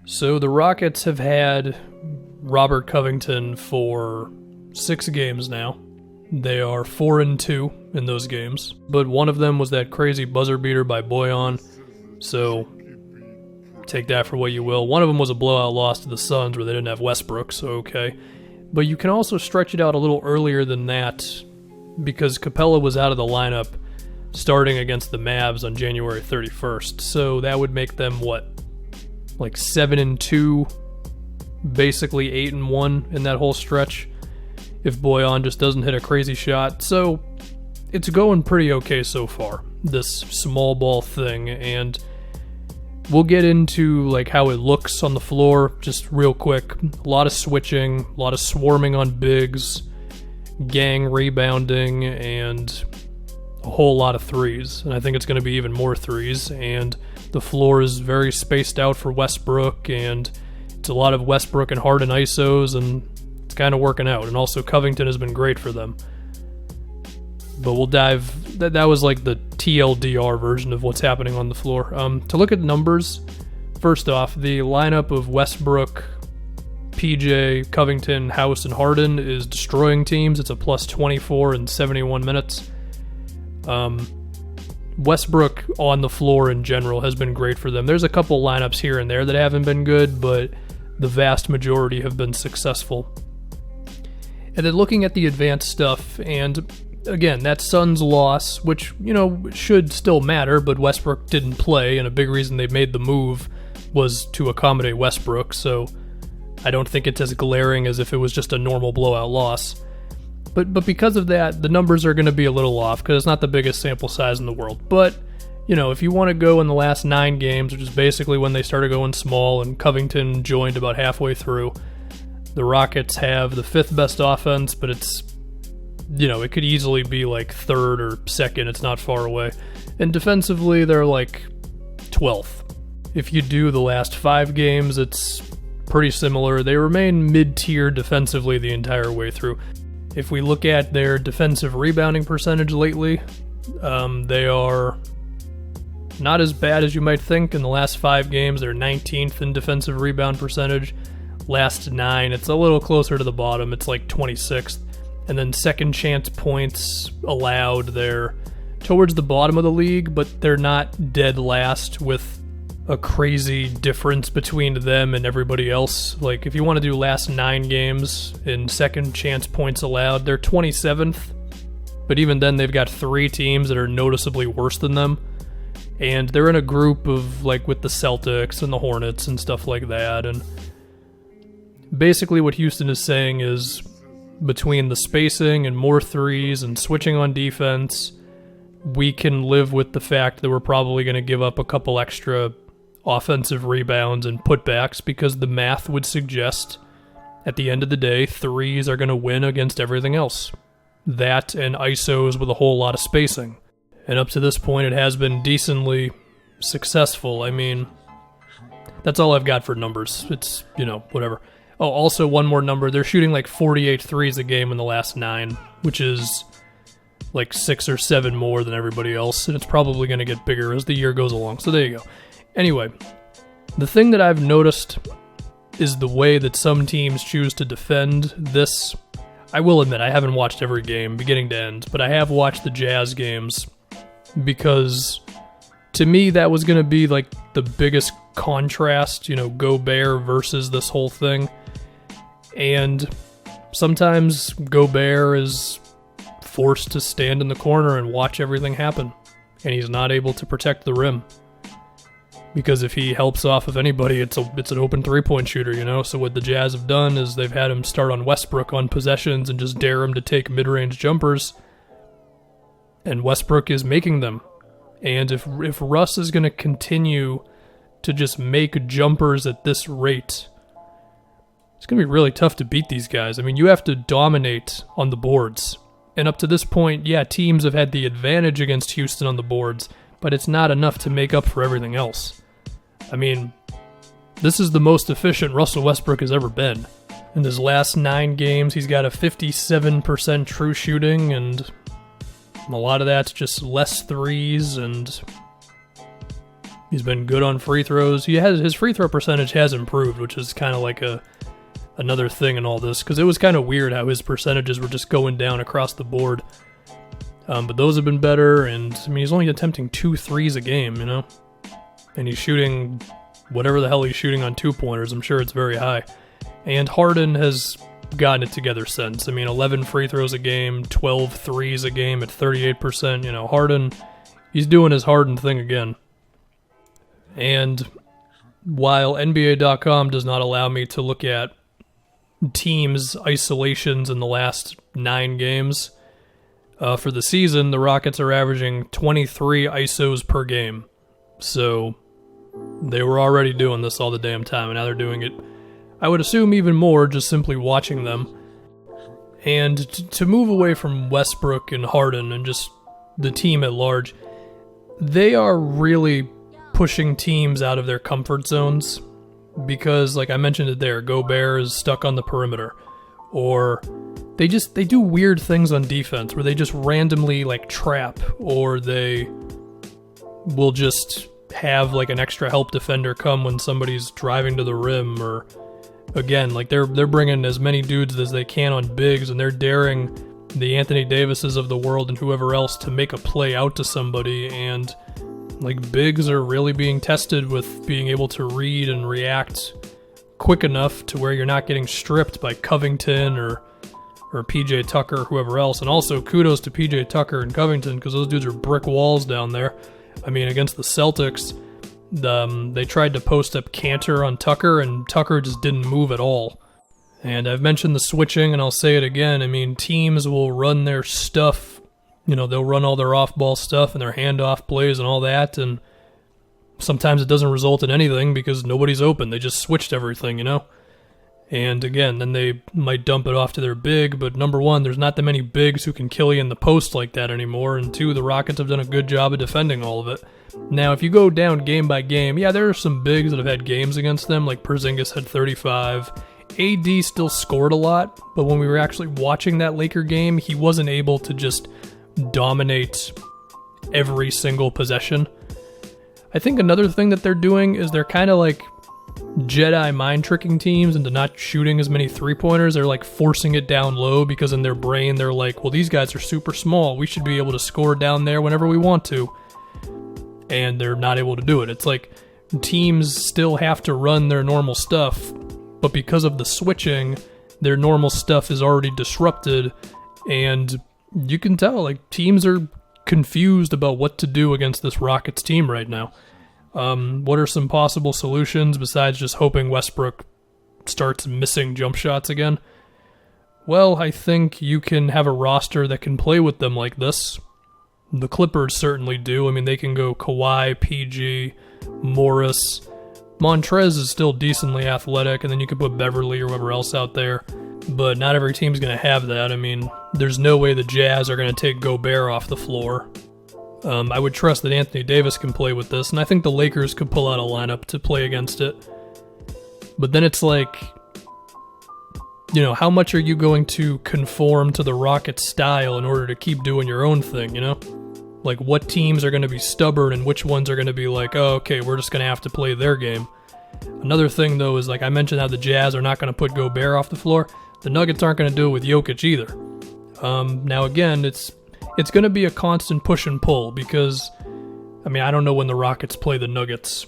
So the Rockets have had Robert Covington for 6 games now. They are 4-2 in those games, but one of them was that crazy buzzer beater by Bojan, so take that for what you will. One of them was a blowout loss to the Suns where they didn't have Westbrook, so okay. But you can also stretch it out a little earlier than that because Capella was out of the lineup starting against the Mavs on January 31st, so that would make them, like 7-2, basically 8-1 in that whole stretch if Bojan just doesn't hit a crazy shot. So it's going pretty okay so far, this small ball thing, and we'll get into like how it looks on the floor just real quick. A lot of switching, a lot of swarming on bigs, gang rebounding, and a whole lot of threes. And I think it's going to be even more threes, and the floor is very spaced out for Westbrook, and it's a lot of Westbrook and Harden ISOs, and it's kind of working out. And also Covington has been great for them. But we'll dive... That was like the TLDR version of what's happening on the floor. To look at numbers, first off, the lineup of Westbrook, PJ, Covington, House, and Harden is destroying teams. It's a plus 24 in 71 minutes. Westbrook on the floor in general has been great for them. There's a couple lineups here and there that haven't been good, but the vast majority have been successful. And then looking at the advanced stuff, and again, that Suns loss, which, should still matter, but Westbrook didn't play, and a big reason they made the move was to accommodate Westbrook, so I don't think it's as glaring as if it was just a normal blowout loss. But because of that, the numbers are going to be a little off, because it's not the biggest sample size in the world. But, if you want to go in the last 9 games, which is basically when they started going small, and Covington joined about halfway through, the Rockets have the 5th best offense, but it's, it could easily be like 3rd or 2nd. It's not far away. And defensively, they're like 12th. If you do the last 5 games, it's pretty similar. They remain mid-tier defensively the entire way through. If we look at their defensive rebounding percentage lately, they are not as bad as you might think. In the last 5 games, they're 19th in defensive rebound percentage. Last 9, it's a little closer to the bottom. It's like 26th. And then second chance points allowed, they're towards the bottom of the league, but they're not dead last with a crazy difference between them and everybody else. Like, if you want to do last 9 games in second chance points allowed, they're 27th. But even then, they've got 3 teams that are noticeably worse than them. And they're in a group of, like, with the Celtics and the Hornets and stuff like that. And basically what Houston is saying is, between the spacing and more threes and switching on defense, we can live with the fact that we're probably going to give up a couple extra offensive rebounds and putbacks, because the math would suggest at the end of the day, threes are going to win against everything else. That and ISOs with a whole lot of spacing. And up to this point, it has been decently successful. I mean, that's all I've got for numbers. It's, whatever. Oh, also one more number. They're shooting like 48 threes a game in the last 9, which is like 6 or 7 more than everybody else, and it's probably going to get bigger as the year goes along. So there you go. Anyway, the thing that I've noticed is the way that some teams choose to defend this. I will admit, I haven't watched every game, beginning to end, but I have watched the Jazz games, because to me that was going to be like the biggest contrast, Gobert versus this whole thing. And sometimes Gobert is forced to stand in the corner and watch everything happen, and he's not able to protect the rim. Because if he helps off of anybody, it's an open 3-point shooter, So what the Jazz have done is they've had him start on Westbrook on possessions and just dare him to take mid-range jumpers, and Westbrook is making them. And if Russ is going to continue to just make jumpers at this rate, it's going to be really tough to beat these guys. I mean, you have to dominate on the boards. And up to this point, yeah, teams have had the advantage against Houston on the boards, but it's not enough to make up for everything else. I mean, this is the most efficient Russell Westbrook has ever been. In his last 9 games, he's got a 57% true shooting, and a lot of that's just less threes, and He's been good on free throws. His free throw percentage has improved, which is kind of like another thing in all this, because it was kind of weird how his percentages were just going down across the board. But those have been better, and I mean, he's only attempting 2 threes a game, you know? And he's shooting whatever the hell he's shooting on 2-pointers. I'm sure it's very high. And Harden has gotten it together since. I mean, 11 free throws a game, 12 threes a game at 38%. You know, Harden, he's doing his Harden thing again. And while NBA.com does not allow me to look at teams' isolations in the last 9 games, for the season, the Rockets are averaging 23 ISOs per game. So they were already doing this all the damn time, and now they're doing it, I would assume, even more just simply watching them. And to move away from Westbrook and Harden and just the team at large, they are really pushing teams out of their comfort zones because, like I mentioned it there, Gobert is stuck on the perimeter. Or they do weird things on defense where they just randomly like trap, or they will just have like an extra help defender come when somebody's driving to the rim, or again, like they're bringing as many dudes as they can on bigs, and they're daring the Anthony Davises of the world and whoever else to make a play out to somebody, and like bigs are really being tested with being able to read and react quick enough to where you're not getting stripped by Covington or PJ Tucker or whoever else. And also kudos to PJ Tucker and Covington, because those dudes are brick walls down there. I mean, against the Celtics, they tried to post up Cantor on Tucker, and Tucker just didn't move at all. And I've mentioned the switching, and I'll say it again. I mean, teams will run their stuff. You know, they'll run all their off-ball stuff and their handoff plays and all that, and sometimes it doesn't result in anything because nobody's open. They just switched everything, you know? And again, then they might dump it off to their big, but number one, there's not that many bigs who can kill you in the post like that anymore, and two, the Rockets have done a good job of defending all of it. Now, if you go down game by game, yeah, there are some bigs that have had games against them, like Porzingis had 35. AD still scored a lot, but when we were actually watching that Laker game, he wasn't able to just dominate every single possession. I think another thing that they're doing is they're kind of like Jedi mind tricking teams into not shooting as many 3-pointers. They're like forcing it down low because in their brain they're like, well, these guys are super small. We should be able to score down there whenever we want to. And they're not able to do it. It's like teams still have to run their normal stuff, but because of the switching, their normal stuff is already disrupted, and you can tell like teams are confused about what to do against this Rockets team right now. What are some possible solutions besides just hoping Westbrook starts missing jump shots again? Well, I think you can have a roster that can play with them like this. The Clippers certainly do. I mean, they can go Kawhi, PG, Morris. Montrez is still decently athletic, and then you could put Beverly or whoever else out there. But not every team's going to have that. I mean, there's no way the Jazz are going to take Gobert off the floor. I would trust that Anthony Davis can play with this, and I think the Lakers could pull out a lineup to play against it. But then it's like, you know, how much are you going to conform to the Rockets style in order to keep doing your own thing, you know? Like, what teams are going to be stubborn and which ones are going to be like, oh, okay, we're just going to have to play their game. Another thing, though, is like I mentioned how the Jazz are not going to put Gobert off the floor. The Nuggets aren't going to do it with Jokic either. Now, again, it's going to be a constant push and pull because, I mean, I don't know when the Rockets play the Nuggets.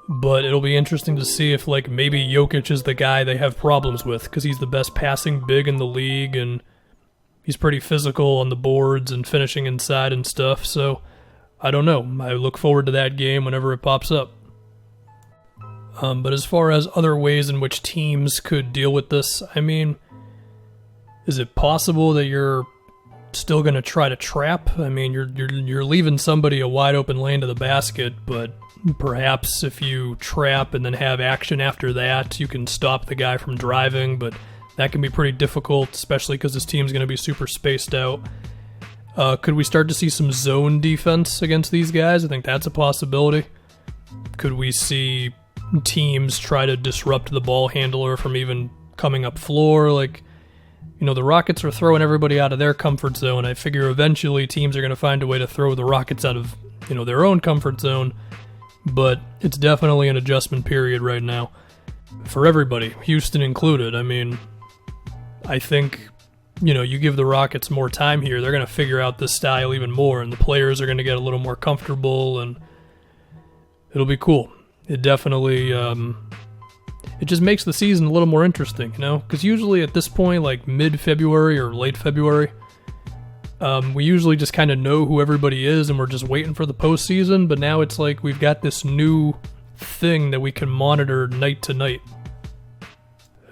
But it'll be interesting to see if, like, maybe Jokic is the guy they have problems with because he's the best passing big in the league and he's pretty physical on the boards and finishing inside and stuff. So, I don't know. I look forward to that game whenever it pops up. But as far as other ways in which teams could deal with this, I mean, is it possible that you're still going to try to trap? I mean, you're leaving somebody a wide open lane to the basket, but perhaps if you trap and then have action after that, you can stop the guy from driving, but that can be pretty difficult, especially because this team's going to be super spaced out. Could we start to see some zone defense against these guys? I think that's a possibility. Could we see teams try to disrupt the ball handler from even coming up floor? Like, you know, the Rockets are throwing everybody out of their comfort zone. I figure eventually teams are going to find a way to throw the Rockets out of their own comfort zone, but it's definitely an adjustment period right now for everybody, Houston included. I mean, I think, you give the Rockets more time here, they're going to figure out this style even more, and the players are going to get a little more comfortable, and it'll be cool. It definitely, it just makes the season a little more interesting, because usually at this point, like mid-February or late February, we usually just kind of know who everybody is, and we're just waiting for the postseason, but now it's like we've got this new thing that we can monitor night to night.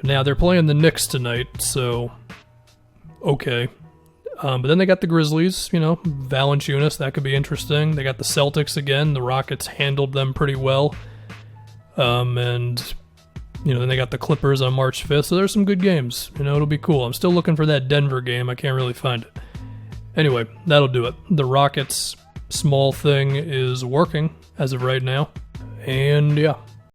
Now, they're playing the Knicks tonight, so okay. But then they got the Grizzlies, Valanciunas, that could be interesting. They got the Celtics again. The Rockets handled them pretty well. And, then they got the Clippers on March 5th, so there's some good games. It'll be cool. I'm still looking for that Denver game. I can't really find it. Anyway, that'll do it. The Rockets' small thing is working as of right now. And, yeah.